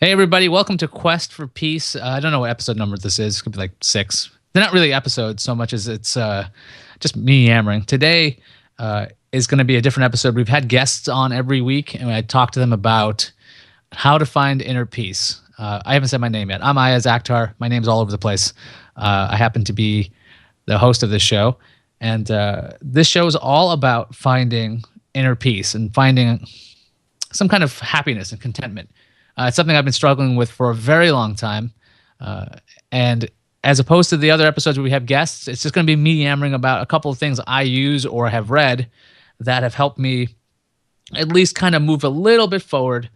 Hey everybody, welcome to Quest for Peace. I don't know what episode number this is. It could be like 6. They're not really episodes so much as it's just me yammering. Today is going to be a different episode. We've had guests on every week, and I talked to them about how to find inner peace. I haven't said my name yet. I'm Iyaz Akhtar. My name's all over the place. I happen to be the host of this show, and this show is all about finding inner peace and finding some kind of happiness and contentment. It's something I've been struggling with for a very long time. And as opposed to the other episodes where we have guests, it's just going to be me yammering about a couple of things I use or have read that have helped me at least kind of move a little bit forward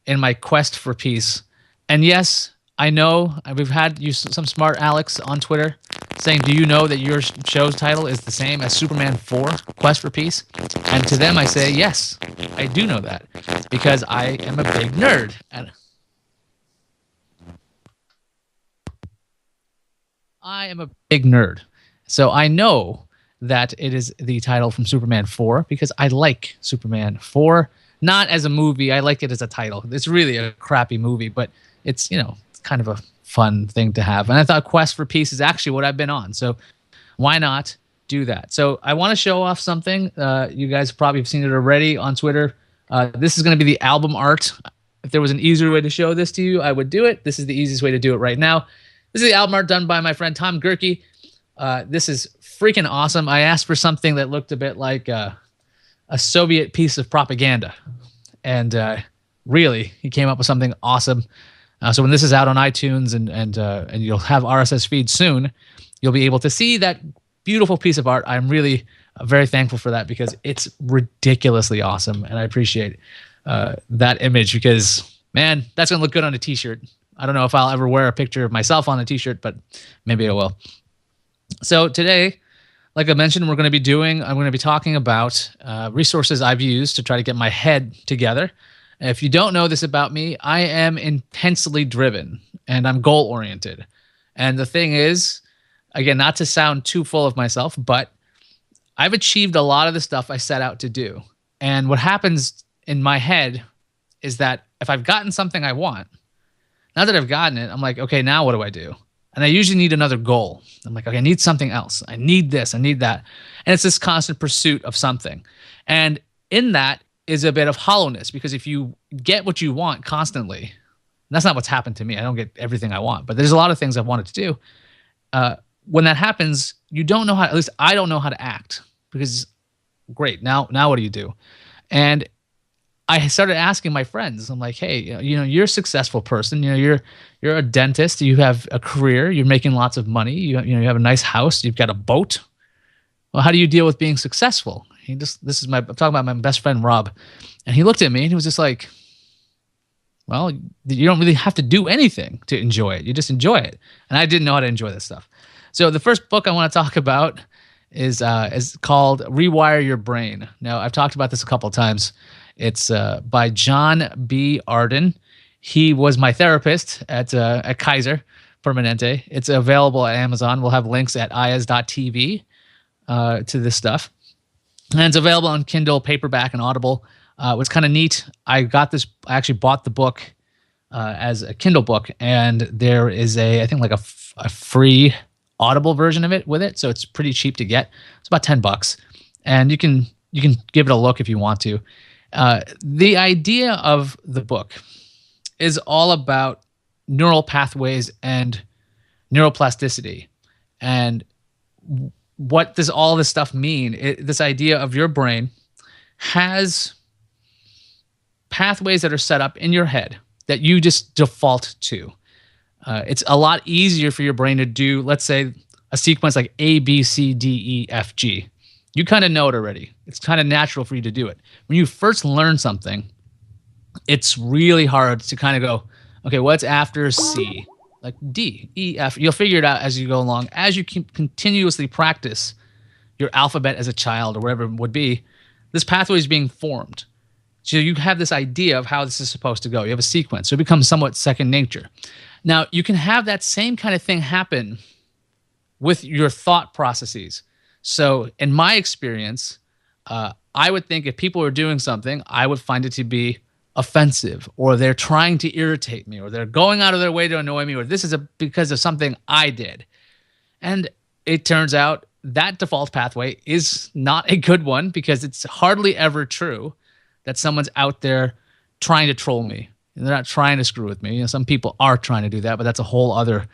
in my quest for peace. And yes, I know we've had some smart Alex on Twitter saying, do you know that your show's title is the same as Superman 4, Quest for Peace? And to them I say, yes, I do know that because I am a big nerd. And I am a big nerd. So I know that it is the title from Superman 4 because I like Superman 4, not as a movie. I like it as a title. It's really a crappy movie, but it's, it's kind of a fun thing to have. And I thought Quest for Peace is actually what I've been on. So why not do that? So I want to show off something. You guys probably have seen it already on Twitter. This is going to be the album art. If there was an easier way to show this to you, I would do it. This is the easiest way to do it right now. This is the album art done by my friend Tom Gerke. This is freaking awesome. I asked for something that looked a bit like a Soviet piece of propaganda. And really, he came up with something awesome. So when this is out on iTunes and you'll have RSS feed soon, you'll be able to see that beautiful piece of art. I'm really very thankful for that because it's ridiculously awesome, and I appreciate that image because, man, that's going to look good on a T-shirt. I don't know if I'll ever wear a picture of myself on a T-shirt, but maybe I will. So today, like I mentioned, I'm going to be talking about resources I've used to try to get my head together. If you don't know this about me, I am intensely driven and I'm goal-oriented. And the thing is, again, not to sound too full of myself, but I've achieved a lot of the stuff I set out to do. And what happens in my head is that if I've gotten something I want, now that I've gotten it, I'm like, okay, now what do I do? And I usually need another goal. I'm like, okay, I need something else. I need this. I need that. And it's this constant pursuit of something. And in that is a bit of hollowness because if you get what you want constantly, that's not what's happened to me. I don't get everything I want, but there's a lot of things I've wanted to do. When that happens, you don't know how, at least I don't know how to act because great. Now what do you do? And I started asking my friends. I'm like, hey, you're a successful person. You're a dentist. You have a career. You're making lots of money. You have a nice house. You've got a boat. Well, how do you deal with being successful? I'm talking about my best friend Rob, and he looked at me and he was just like, well, you don't really have to do anything to enjoy it. You just enjoy it. And I didn't know how to enjoy this stuff. So the first book I want to talk about is called Rewire Your Brain. Now, I've talked about this a couple of times. It's by John B. Arden. He was my therapist at Kaiser Permanente. It's available at Amazon. We'll have links at iyaz.tv to this stuff. And it's available on Kindle, paperback, and Audible. What's kind of neat, I actually bought the book as a Kindle book, and there is I think like a free Audible version of it with it, so it's pretty cheap to get. It's about $10, and you can give it a look if you want to. The idea of the book is all about neural pathways and neuroplasticity, and what does all this stuff mean? This idea of your brain has pathways that are set up in your head that you just default to. It's a lot easier for your brain to do, let's say, a sequence like A, B, C, D, E, F, G. You kind of know it already. It's kind of natural for you to do it. When you first learn something, it's really hard to kind of go, okay, what's after C? Like D, E, F. You'll figure it out as you go along. As you continuously practice your alphabet as a child or whatever it would be, this pathway is being formed. So you have this idea of how this is supposed to go. You have a sequence. So it becomes somewhat second nature. Now, you can have that same kind of thing happen with your thought processes. So in my experience, I would think if people were doing something, I would find it to be offensive, or they're trying to irritate me, or they're going out of their way to annoy me, or this is because of something I did. And it turns out that default pathway is not a good one, because it's hardly ever true that someone's out there trying to troll me. They're not trying to screw with me. Some people are trying to do that, but that's a whole other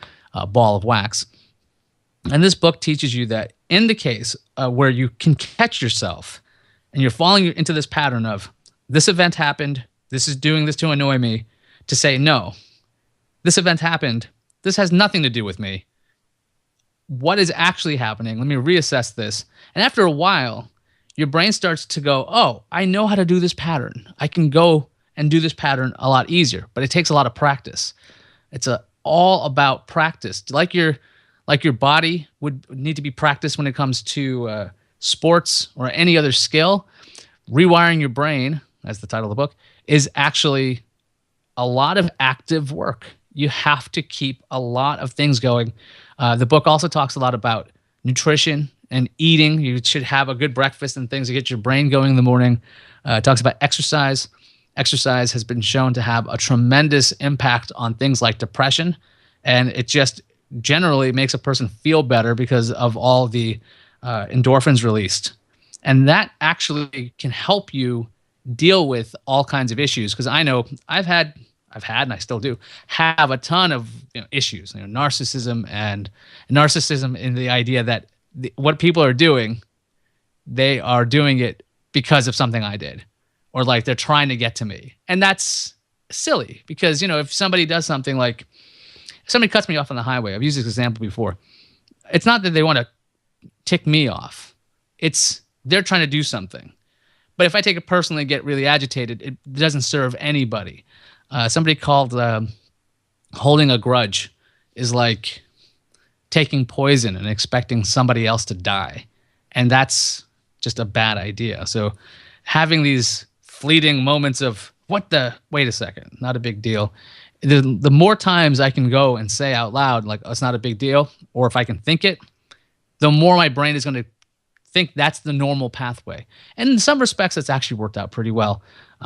ball of wax. And this book teaches you that in the case where you can catch yourself and you're falling into this pattern of, this event happened, this is doing this to annoy me, to say, no, this event happened, this has nothing to do with me. What is actually happening? Let me reassess this. And after a while, your brain starts to go, oh, I know how to do this pattern. I can go and do this pattern a lot easier, but it takes a lot of practice. It's all about practice. Like your body would need to be practiced when it comes to sports or any other skill. Rewiring your brain, as the title of the book, is actually a lot of active work. You have to keep a lot of things going. The book also talks a lot about nutrition and eating. You should have a good breakfast and things to get your brain going in the morning. It talks about exercise. Exercise has been shown to have a tremendous impact on things like depression, and it just generally makes a person feel better because of all the endorphins released. And that actually can help you deal with all kinds of issues, because I know I've had and I still do have a ton of issues, narcissism in the idea that what people are doing, they are doing it because of something I did, or like they're trying to get to me. And that's silly, because if somebody does something, like if somebody cuts me off on the highway, I've used this example before, it's not that they want to tick me off, it's they're trying to do something. But if I take it personally and get really agitated, it doesn't serve anybody. Somebody called holding a grudge is like taking poison and expecting somebody else to die. And that's just a bad idea. So having these fleeting moments of, wait a second, not a big deal. The more times I can go and say out loud, like, oh, it's not a big deal, or if I can think it, the more my brain is going to think that's the normal pathway. And in some respects, it's actually worked out pretty well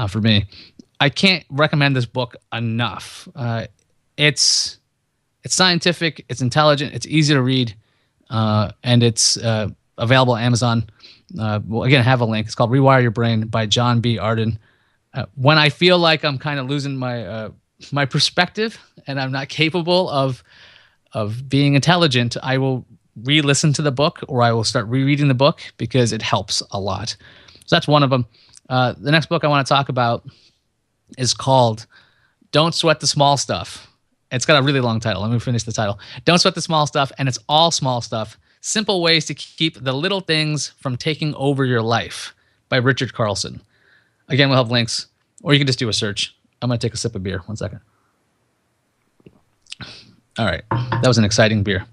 for me. I can't recommend this book enough. It's scientific, it's intelligent, it's easy to read, and it's available on Amazon. Well, again, I have a link. It's called Rewire Your Brain by John B. Arden. When I feel like I'm kind of losing my perspective and I'm not capable of being intelligent, I will re-listen to the book, or I will start rereading the book, because it helps a lot. So that's one of them. The next book I want to talk about is called Don't Sweat the Small Stuff. It's got a really long title. Let me finish the title. Don't Sweat the Small Stuff, and it's all small stuff. Simple ways to keep the little things from taking over your life, by Richard Carlson. Again, we'll have links, or you can just do a search. I'm going to take a sip of beer. 1 second. All right. That was an exciting beer.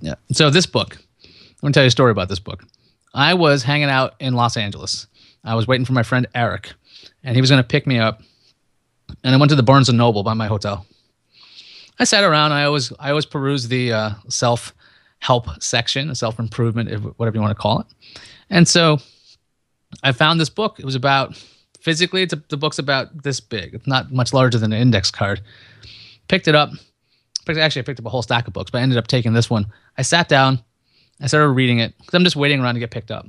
Yeah. So this book, I'm going to tell you a story about this book. I was hanging out in Los Angeles. I was waiting for my friend Eric, and he was going to pick me up. And I went to the Barnes & Noble by my hotel. I sat around. I always peruse the self-help section, self-improvement, whatever you want to call it. And so I found this book. It was about, physically, the book's about this big. It's not much larger than an index card. Picked it up. Actually, I picked up a whole stack of books, but I ended up taking this one. I sat down. I started reading it, because I'm just waiting around to get picked up.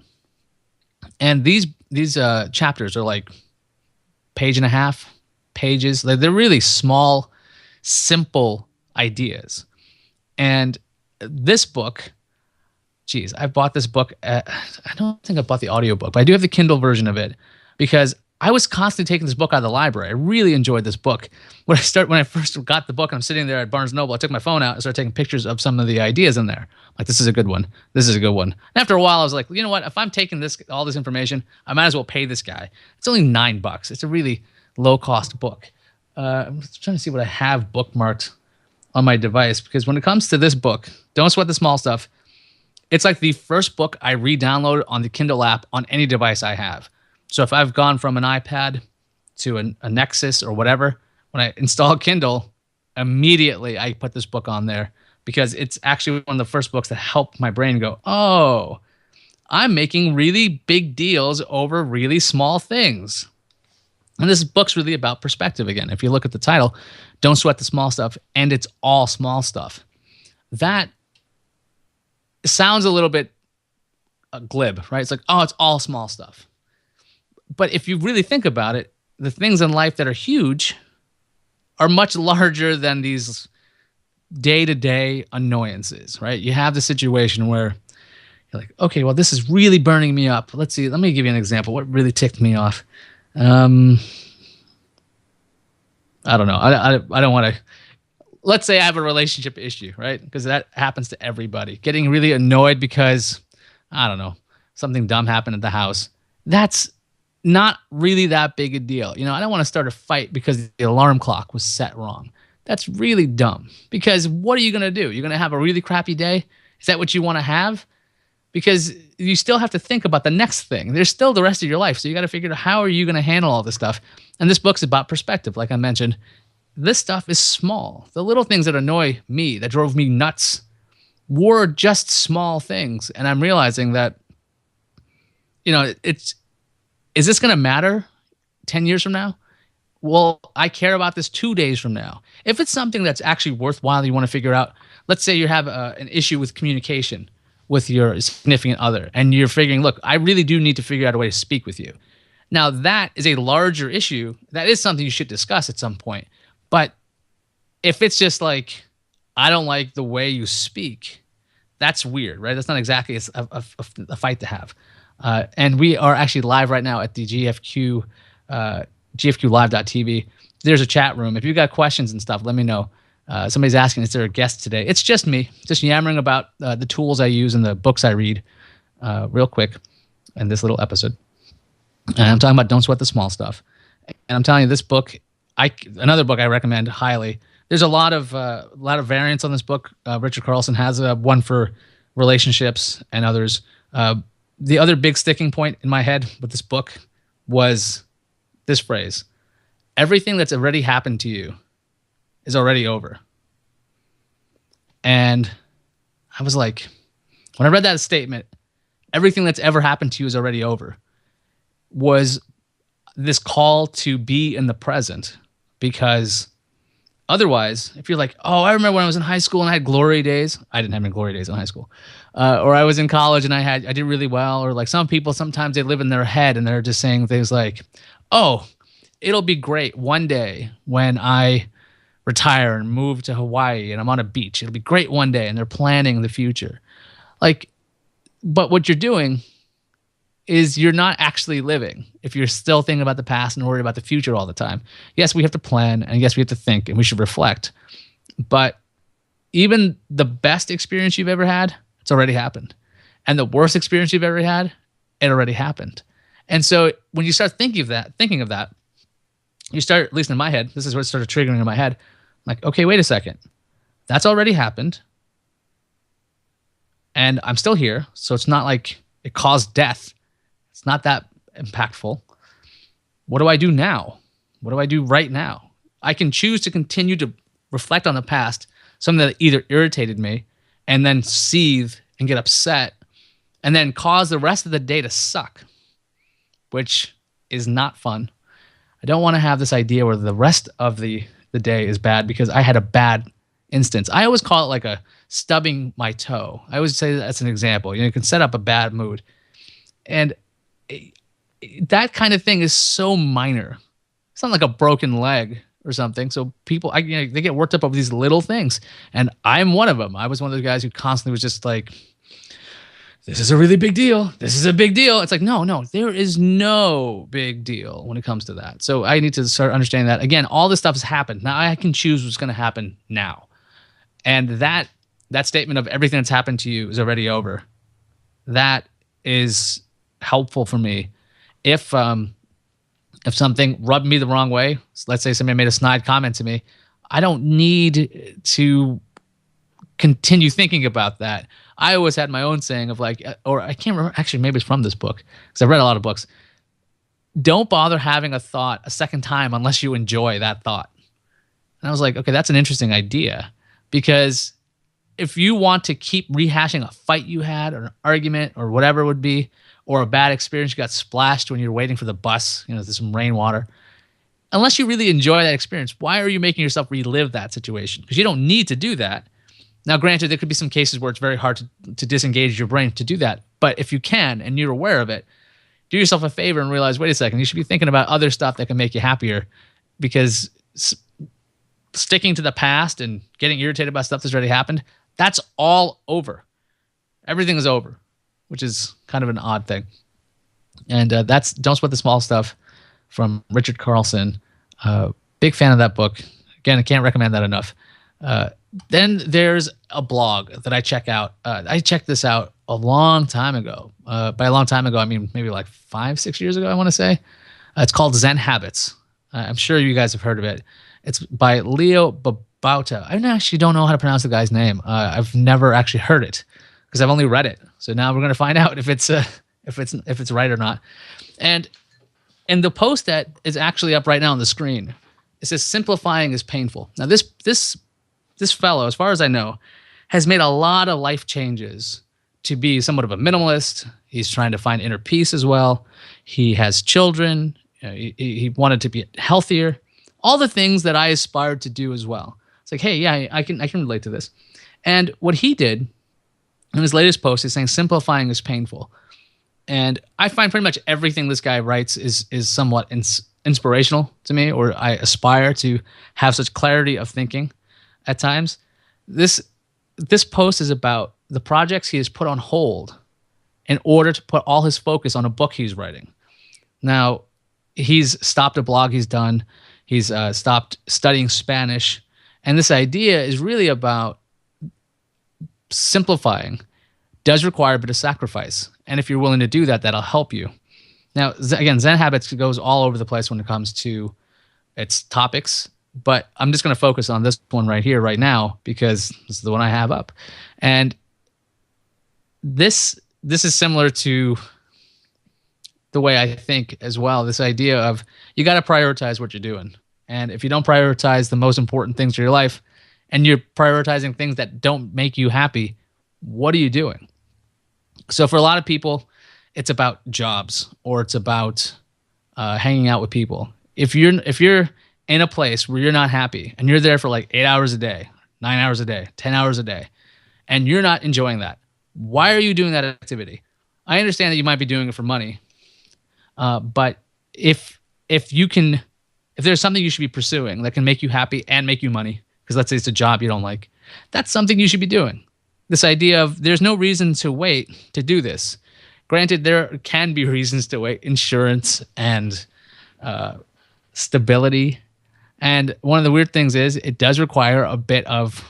And these chapters are like page and a half pages. They're really small, simple ideas. And this book, geez, I bought this book. I don't think I bought the audiobook, but I do have the Kindle version of it, because I was constantly taking this book out of the library. I really enjoyed this book. When I first got the book and I'm sitting there at Barnes & Noble, I took my phone out and started taking pictures of some of the ideas in there. Like, this is a good one. This is a good one. And after a while, I was like, you know what? If I'm taking all this information, I might as well pay this guy. It's only $9. It's a really low-cost book. I'm just trying to see what I have bookmarked on my device, because when it comes to this book, Don't Sweat the Small Stuff, it's like the first book I re-download on the Kindle app on any device I have. So if I've gone from an iPad to a Nexus or whatever, when I install Kindle, immediately I put this book on there, because it's actually one of the first books that helped my brain go, oh, I'm making really big deals over really small things. And this book's really about perspective again. If you look at the title, Don't Sweat the Small Stuff, and it's all small stuff. That sounds a little bit glib, right? It's like, oh, it's all small stuff. But if you really think about it, the things in life that are huge are much larger than these day-to-day annoyances, right? You have the situation where you're like, okay, well, this is really burning me up. Let's see. Let me give you an example. What really ticked me off? I don't know. I don't want to. Let's say I have a relationship issue, right? Because that happens to everybody. Getting really annoyed because, I don't know, something dumb happened at the house. That's not really that big a deal. You know, I don't want to start a fight because the alarm clock was set wrong. That's really dumb. Because what are you going to do? You're going to have a really crappy day? Is that what you want to have? Because you still have to think about the next thing. There's still the rest of your life. So you got to figure out how are you going to handle all this stuff. And this book's about perspective. Like I mentioned, this stuff is small. The little things that annoy me, that drove me nuts, were just small things. And I'm realizing that, you know, is this going to matter 10 years from now? Well, I care about this 2 days from now. If it's something that's actually worthwhile, you want to figure out, let's say you have an issue with communication with your significant other, and you're figuring, look, I really do need to figure out a way to speak with you. Now, that is a larger issue. That is something you should discuss at some point. But if it's just like, I don't like the way you speak, that's weird, right? That's not exactly a fight to have. And we are actually live right now at the GFQ, GFQlive.tv. There's a chat room. If you've got questions and stuff, let me know. Somebody's asking, is there a guest today? It's just me, just yammering about the tools I use and the books I read real quick in this little episode. And I'm talking about Don't Sweat the Small Stuff. And I'm telling you, this book, another book I recommend highly. There's a lot of variants on this book. Richard Carlson has one for relationships and others. The other big sticking point in my head with this book was this phrase: everything that's already happened to you is already over. And I was like, when I read that statement, everything that's ever happened to you is already over, was this call to be in the present. Because otherwise, if you're like, oh, I remember when I was in high school and I had glory days. I didn't have any glory days in high school. Or I was in college and I did really well. Or like some people, sometimes they live in their head and they're just saying things like, oh, it'll be great one day when I retire and move to Hawaii and I'm on a beach. It'll be great one day. And they're planning the future. Like, but what you're doing is you're not actually living if you're still thinking about the past and worried about the future all the time. Yes, we have to plan, and yes, we have to think, and we should reflect. But even the best experience you've ever had, it's already happened. And the worst experience you've ever had, it already happened. And so when you start thinking of that, you start, at least in my head, this is what started triggering in my head, like, okay, wait a second. That's already happened. And I'm still here, so it's not like it caused death. It's not that impactful. What do I do now? What do I do right now? I can choose to continue to reflect on the past, something that either irritated me, and then seethe and get upset, and then cause the rest of the day to suck, which is not fun. I don't want to have this idea where the rest of the day is bad because I had a bad instance. I always call it like a stubbing my toe. I always say that's an example. You know, you can set up a bad mood. And that kind of thing is so minor. It's not like a broken leg or something. So people, they get worked up over these little things. And I'm one of them. I was one of those guys who constantly was just like, this is a really big deal. This is a big deal. It's like, no, there is no big deal when it comes to that. So I need to start understanding that. Again, all this stuff has happened. Now I can choose what's going to happen now. And that statement of everything that's happened to you is already over, that is helpful for me. If something rubbed me the wrong way, let's say somebody made a snide comment to me, I don't need to continue thinking about that. I always had my own saying of like, or I can't remember, actually maybe it's from this book, because I've read a lot of books. Don't bother having a thought a second time unless you enjoy that thought. And I was like, okay, that's an interesting idea, because if you want to keep rehashing a fight you had or an argument or whatever it would be, or a bad experience, you got splashed when you're waiting for the bus, there's some rainwater, unless you really enjoy that experience, why are you making yourself relive that situation? Because you don't need to do that. Now, granted, there could be some cases where it's very hard to disengage your brain to do that. But if you can and you're aware of it, do yourself a favor and realize, wait a second, you should be thinking about other stuff that can make you happier, because sticking to the past and getting irritated about stuff that's already happened, that's all over. Everything is over, which is kind of an odd thing. And that's Don't Sweat the Small Stuff from Richard Carlson. Big fan of that book. Again, I can't recommend that enough. Then there's a blog that I check out. I checked this out a long time ago. By a long time ago, I mean maybe like 5-6 years ago, I want to say. It's called Zen Habits. I'm sure you guys have heard of it. It's by Leo Babauta. I actually don't know how to pronounce the guy's name. I've never actually heard it because I've only read it. So now we're going to find out if it's right or not. And in the post that is actually up right now on the screen, it says simplifying is painful. Now this fellow, as far as I know, has made a lot of life changes to be somewhat of a minimalist. He's trying to find inner peace as well. He has children. He wanted to be healthier. All the things that I aspired to do as well. It's like, hey, yeah, I can relate to this. And what he did in his latest post is saying simplifying is painful. And I find pretty much everything this guy writes is somewhat inspirational to me, or I aspire to have such clarity of thinking at times. This post is about the projects he has put on hold in order to put all his focus on a book he's writing. Now, he's stopped a blog he's done. He's stopped studying Spanish. And this idea is really about simplifying. Does require a bit of sacrifice. And if you're willing to do that, that'll help you. Now, again, Zen Habits goes all over the place when it comes to its topics, but I'm just going to focus on this one right here, right now, because this is the one I have up. And this is similar to the way I think as well. This idea of you got to prioritize what you're doing. And if you don't prioritize the most important things in your life, and you're prioritizing things that don't make you happy, what are you doing? So for a lot of people, it's about jobs, or it's about hanging out with people. If you're in a place where you're not happy and you're there for like 8 hours a day, 9 hours a day, 10 hours a day, and you're not enjoying that, why are you doing that activity? I understand that you might be doing it for money, but if there's something you should be pursuing that can make you happy and make you money, because let's say it's a job you don't like, that's something you should be doing. This idea of there's no reason to wait to do this. Granted, there can be reasons to wait, insurance and stability. And one of the weird things is it does require a bit of,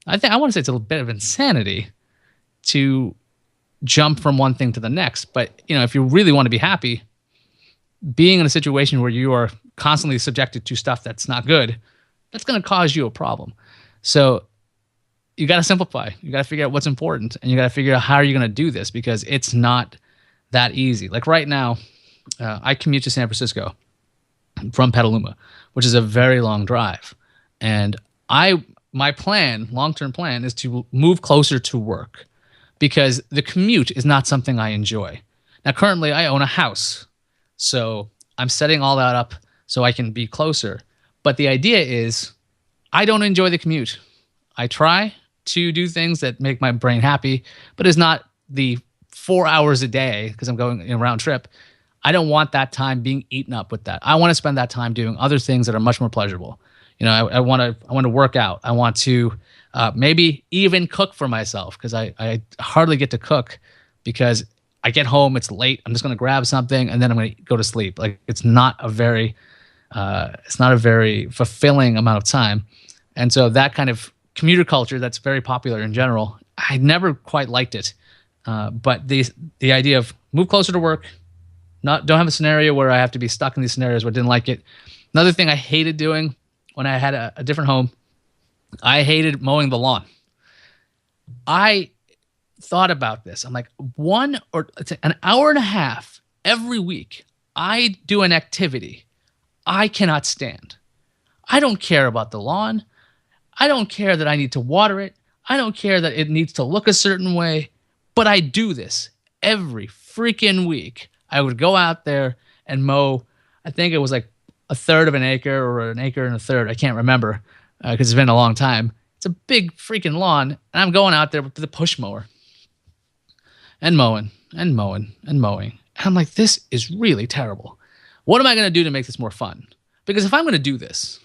I want to say it's a bit of insanity to jump from one thing to the next. But, if you really want to be happy, being in a situation where you are constantly subjected to stuff that's not good, that's going to cause you a problem. So you got to simplify. You got to figure out what's important, and you got to figure out how are you going to do this, because it's not that easy. Like right now, I commute to San Francisco from Petaluma, which is a very long drive. And my long-term plan is to move closer to work, because the commute is not something I enjoy. Now, currently I own a house, so I'm setting all that up so I can be closer. But the idea is I don't enjoy the commute. I try to do things that make my brain happy, but it's not the 4 hours a day because I'm going in a round trip. I don't want that time being eaten up with that. I want to spend that time doing other things that are much more pleasurable. I want to work out. I want to maybe even cook for myself, because I hardly get to cook because I get home, it's late. I'm just going to grab something and then I'm going to go to sleep. Like it's not a very fulfilling amount of time. And so that kind of commuter culture that's very popular in general, I never quite liked it. But the idea of move closer to work, don't have a scenario where I have to be stuck in these scenarios where I didn't like it. Another thing I hated doing when I had a different home, I hated mowing the lawn. I thought about this. I'm like, an hour and a half every week, I do an activity I cannot stand. I don't care about the lawn. I don't care that I need to water it. I don't care that it needs to look a certain way, but I do this every freaking week. I would go out there and mow. I think it was like a third of an acre or an acre and a third. I can't remember because it's been a long time. It's a big freaking lawn, and I'm going out there with the push mower and mowing and mowing and mowing. And I'm like, this is really terrible. What am I going to do to make this more fun? Because if I'm going to do this,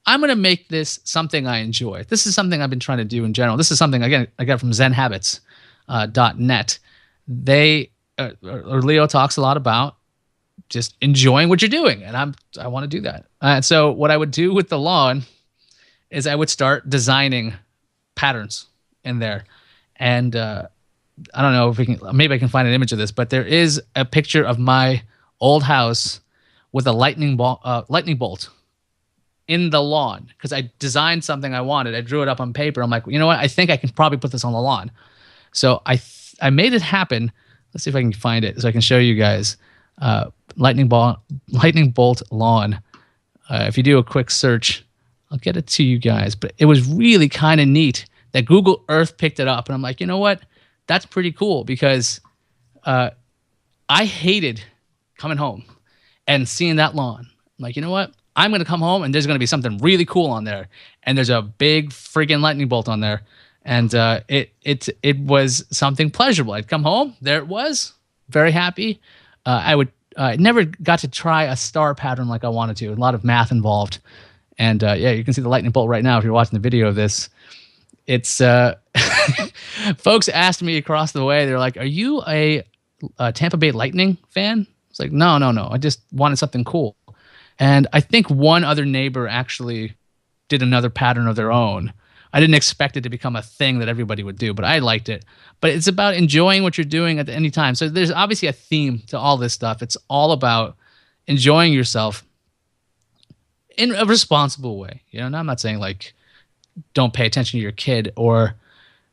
I'm going to make this something I enjoy. This is something I've been trying to do in general. This is something, again, I got from zenhabits.net. Or Leo talks a lot about just enjoying what you're doing. And I want to do that. And so what I would do with the lawn is I would start designing patterns in there. And I don't know if maybe I can find an image of this, but there is a picture of my old house with a lightning bolt in the lawn because I designed something I wanted. I drew it up on paper. I'm like, you know what? I think I can probably put this on the lawn. So I made it happen. Let's see if I can find it so I can show you guys. Lightning bolt lawn. If you do a quick search, I'll get it to you guys. But it was really kind of neat that Google Earth picked it up. And I'm like, you know what? That's pretty cool because I hated coming home and seeing that lawn. I'm like, you know what? I'm going to come home and there's going to be something really cool on there. And there's a big freaking lightning bolt on there. And it was something pleasurable. I'd come home, there it was, very happy. I never got to try a star pattern like I wanted to. A lot of math involved. And yeah, you can see the lightning bolt right now if you're watching the video of this. It's folks asked me across the way, they're like, are you a Tampa Bay Lightning fan? It's like, no. I just wanted something cool. And I think one other neighbor actually did another pattern of their own. I didn't expect it to become a thing that everybody would do, but I liked it. But it's about enjoying what you're doing at any time. So there's obviously a theme to all this stuff. It's all about enjoying yourself in a responsible way. You know, and I'm not saying like don't pay attention to your kid or,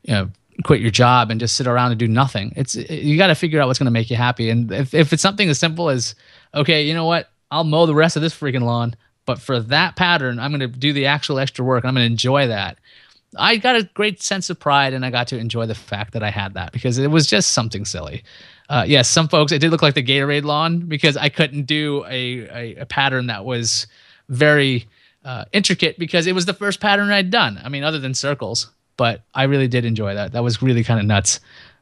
you know, quit your job and just sit around and do nothing. You got to figure out what's going to make you happy. And if it's something as simple as, okay, you know what, I'll mow the rest of this freaking lawn, but for that pattern, I'm going to do the actual extra work and I'm going to enjoy that. I got a great sense of pride and I got to enjoy the fact that I had that because it was just something silly. Yes, some folks, it did look like the Gatorade lawn because I couldn't do a pattern that was very intricate because it was the first pattern I'd done. I mean, other than circles, but I really did enjoy that. That was really kind of nuts.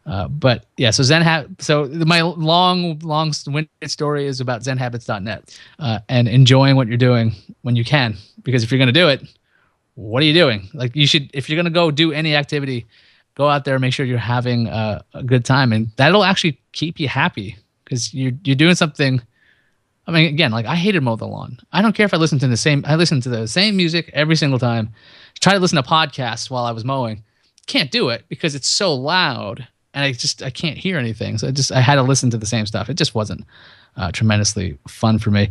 But yeah, so my long-winded story is about zenhabits.net and enjoying what you're doing when you can, because if you're going to do it, what are you doing? Like you should, if you're going to go do any activity, go out there and make sure you're having a good time, and that'll actually keep you happy because you're doing something. I mean, again, like I hated mow the lawn. I don't care if I listen to the same music every single time. Try to listen to podcasts while I was mowing. Can't do it because it's so loud and I can't hear anything. So I had to listen to the same stuff. It just wasn't tremendously fun for me.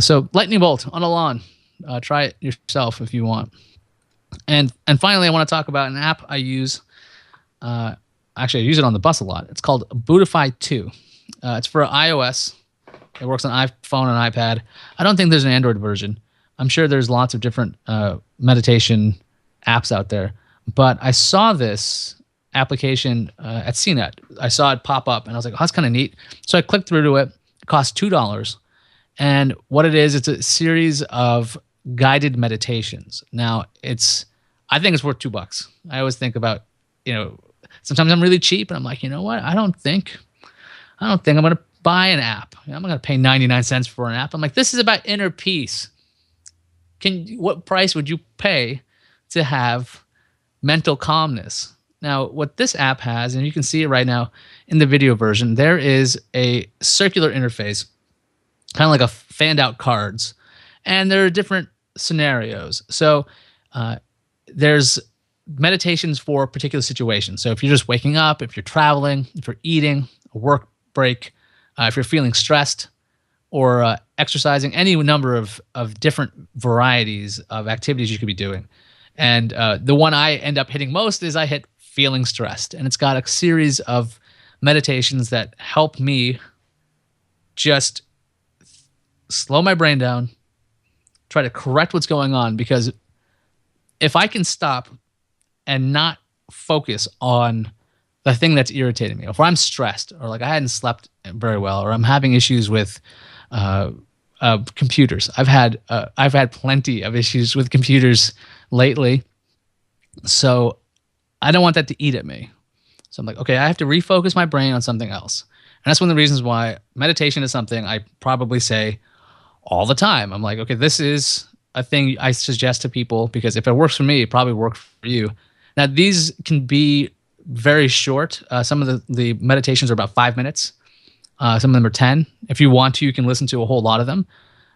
So lightning bolt on a lawn. Try it yourself if you want. And finally, I want to talk about an app I use. Actually, I use it on the bus a lot. It's called Buddhify 2. It's for iOS. It works on iPhone and iPad. I don't think there's an Android version. I'm sure there's lots of different meditation apps out there. But I saw this application at CNET. I saw it pop up, and I was like, oh, that's kind of neat. So I clicked through to it. It costs $2. And what it is, it's a series of guided meditations. Now, I think it's worth $2. I always think about, sometimes I'm really cheap, and I'm like, you know what? I don't think I'm going to buy an app. I'm not going to pay 99 cents for an app. I'm like, this is about inner peace. What price would you pay to have mental calmness? Now, what this app has, and you can see it right now in the video version, there is a circular interface, kind of like a fanned out cards, and there are different scenarios. So there's meditations for particular situations. So if you're just waking up, if you're traveling, if you're eating, a work break, if you're feeling stressed or exercising, any number of different varieties of activities you could be doing. And the one I end up hitting most is I hit feeling stressed. And it's got a series of meditations that help me just slow my brain down, try to correct what's going on, because if I can stop and not focus on the thing that's irritating me, if I'm stressed or like I hadn't slept very well or I'm having issues with computers. I've had plenty of issues with computers lately, so I don't want that to eat at me. So I'm like, okay, I have to refocus my brain on something else. And that's one of the reasons why meditation is something I probably say all the time. I'm like, okay, this is a thing I suggest to people because if it works for me, it probably works for you. Now, these can be very short. Some of the meditations are about 5 minutes. Some of them are 10. If you want to, you can listen to a whole lot of them.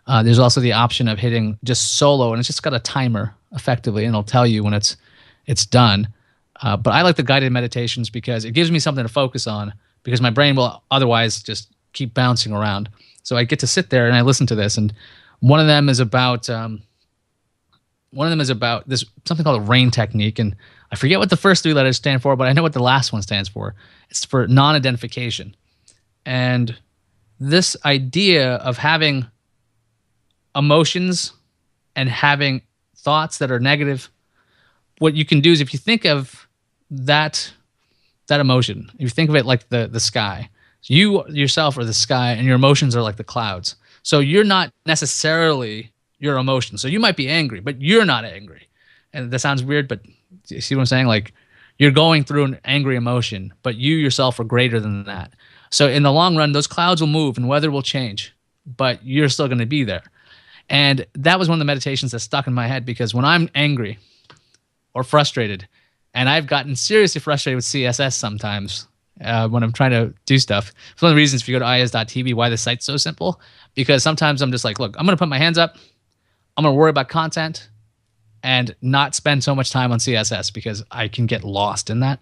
There's also the option of hitting just solo, and it's just got a timer effectively, and it'll tell you when it's done. But I like the guided meditations because it gives me something to focus on because my brain will otherwise just keep bouncing around. So I get to sit there and I listen to this, and one of them is about this something called a RAIN technique, and I forget what the first 3 letters stand for, but I know what the last one stands for. It's for non-identification, and this idea of having emotions and having thoughts that are negative. What you can do is if you think of that emotion, if you think of it like the sky, so you yourself are the sky and your emotions are like the clouds. So you're not necessarily your emotion. So you might be angry, but you're not angry. And that sounds weird, but you see what I'm saying? Like you're going through an angry emotion, but you yourself are greater than that. So in the long run, those clouds will move and weather will change, but you're still going to be there. And that was one of the meditations that stuck in my head because when I'm angry or frustrated, and I've gotten seriously frustrated with CSS sometimes when I'm trying to do stuff. It's one of the reasons if you go to iyaz.tv why the site's so simple, because sometimes I'm just like, look, I'm going to put my hands up. I'm going to worry about content and not spend so much time on CSS because I can get lost in that.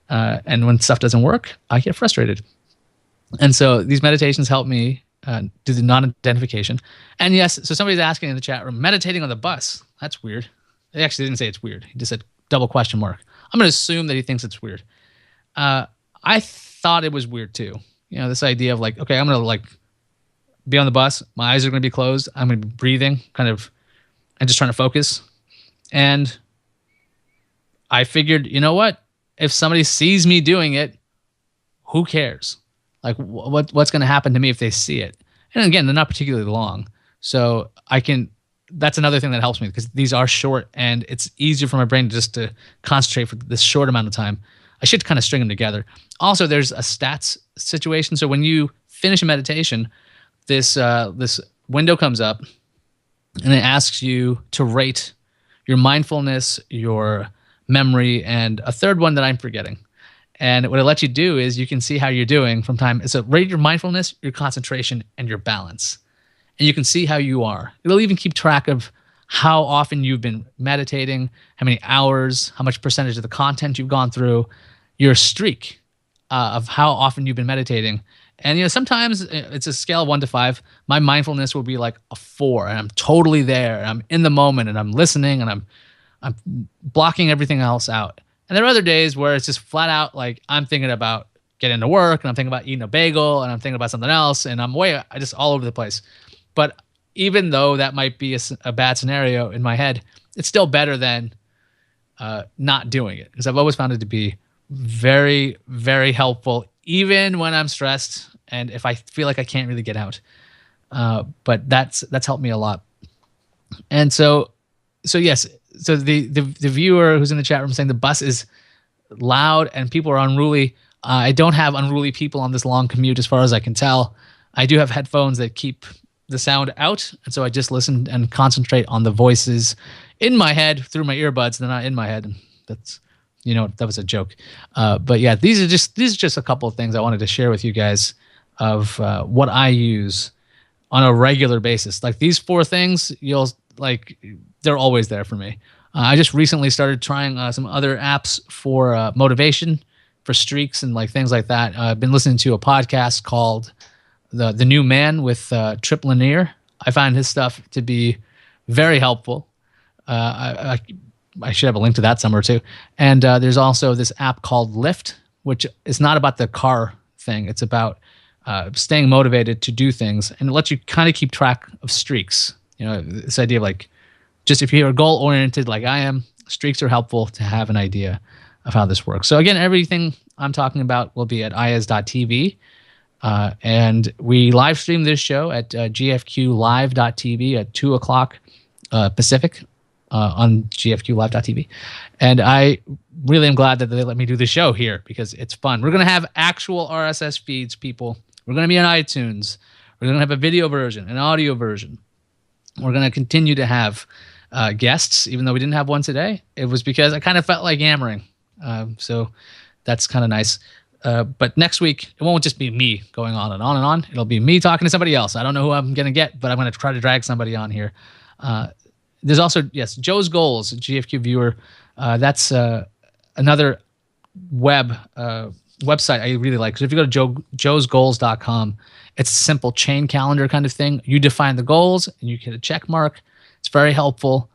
And when stuff doesn't work, I get frustrated. And so these meditations help me do the non-identification. And yes, so somebody's asking in the chat room, meditating on the bus. That's weird. He actually didn't say it's weird. He just said double question mark. I'm going to assume that he thinks it's weird. I thought it was weird too. You know, this idea of like, okay, I'm going to like be on the bus. My eyes are going to be closed. I'm going to be breathing kind of and just trying to focus. And I figured, you know what? If somebody sees me doing it, who cares? Like what's going to happen to me if they see it? And again, they're not particularly long. So that's another thing that helps me because these are short and it's easier for my brain just to concentrate for this short amount of time. I should kind of string them together. Also, there's a stats situation. So when you finish a meditation, this window comes up and it asks you to rate your mindfulness, your memory, and a third one that I'm forgetting. And what it lets you do is you can see how you're doing from time. So rate your mindfulness, your concentration, and your balance. And you can see how you are. It'll even keep track of how often you've been meditating, how many hours, how much percentage of the content you've gone through, your streak of how often you've been meditating. And, you know, sometimes it's a scale of 1 to 5. My mindfulness will be like a 4, and I'm totally there. And I'm in the moment, and I'm listening, and I'm blocking everything else out. And there are other days where it's just flat out like I'm thinking about getting to work, and I'm thinking about eating a bagel, and I'm thinking about something else, and I'm just all over the place. But even though that might be a bad scenario in my head, it's still better than not doing it, because I've always found it to be very, very helpful, even when I'm stressed and if I feel like I can't really get out. But that's helped me a lot. And so yes. So the viewer who's in the chat room saying the bus is loud and people are unruly. I don't have unruly people on this long commute as far as I can tell. I do have headphones that keep the sound out, and so I just listen and concentrate on the voices in my head through my earbuds. They're not in my head, and that's, you know, that was a joke. But yeah, these are just a couple of things I wanted to share with you guys of what I use on a regular basis. Like these 4 things, they're always there for me. I just recently started trying some other apps for motivation, for streaks and like things like that. I've been listening to a podcast called The New Man with Trip Lanier. I find his stuff to be very helpful. I should have a link to that somewhere too. And there's also this app called Lyft, which is not about the car thing. It's about staying motivated to do things, and it lets you kind of keep track of streaks. You know, this idea of like, just if you're goal oriented like I am, streaks are helpful to have an idea of how this works. So again, everything I'm talking about will be at iyaz.tv. And we live stream this show at gfqlive.tv at 2 o'clock Pacific on gfqlive.tv. And I really am glad that they let me do the show here because it's fun. We're going to have actual RSS feeds, people. We're going to be on iTunes. We're going to have a video version, an audio version. We're going to continue to have guests, even though we didn't have one today. It was because I kind of felt like yammering. So that's kind of nice. But next week, it won't just be me going on and on and on. It'll be me talking to somebody else. I don't know who I'm going to get, but I'm going to try to drag somebody on here. There's also, yes, Joe's Goals, GFQ viewer. That's another website I really like. So if you go to joesgoals.com, it's a simple chain calendar kind of thing. You define the goals and you get a check mark. It's very helpful.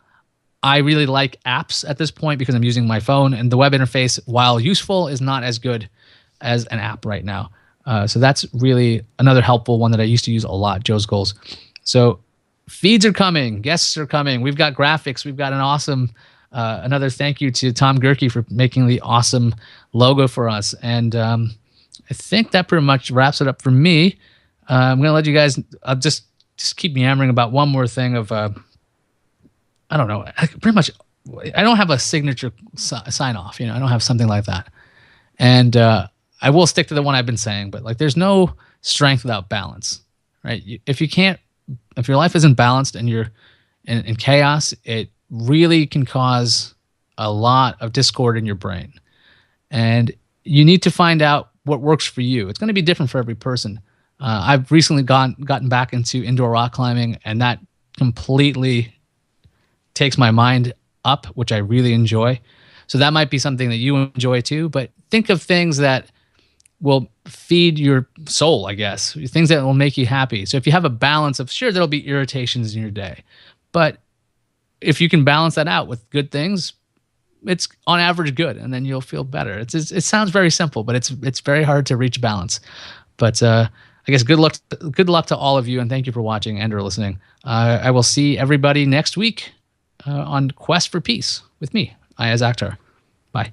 I really like apps at this point because I'm using my phone, and the web interface, while useful, is not as good as an app right now. So that's really another helpful one that I used to use a lot, Joe's Goals. So feeds are coming. Guests are coming. We've got graphics. We've got an awesome, another thank you to Tom Gerke for making the awesome logo for us. And I think that pretty much wraps it up for me. I'm going to let you guys, I'll just keep yammering about one more thing of, I don't know, pretty much, I don't have a signature sign off, I don't have something like that. And I will stick to the one I've been saying, but like there's no strength without balance, right? If your life isn't balanced and you're in chaos, it really can cause a lot of discord in your brain. And you need to find out what works for you. It's going to be different for every person. I've recently gotten back into indoor rock climbing, and that completely takes my mind up, which I really enjoy. So that might be something that you enjoy too, but think of things that will feed your soul, I guess, things that will make you happy. So if you have a balance of, sure, there'll be irritations in your day, but if you can balance that out with good things, it's on average good, and then you'll feel better. It sounds very simple, but it's very hard to reach balance. But I guess good luck to all of you, and thank you for watching and or listening. I will see everybody next week on Quest for Peace with me, Iyaz Akhtar. Bye.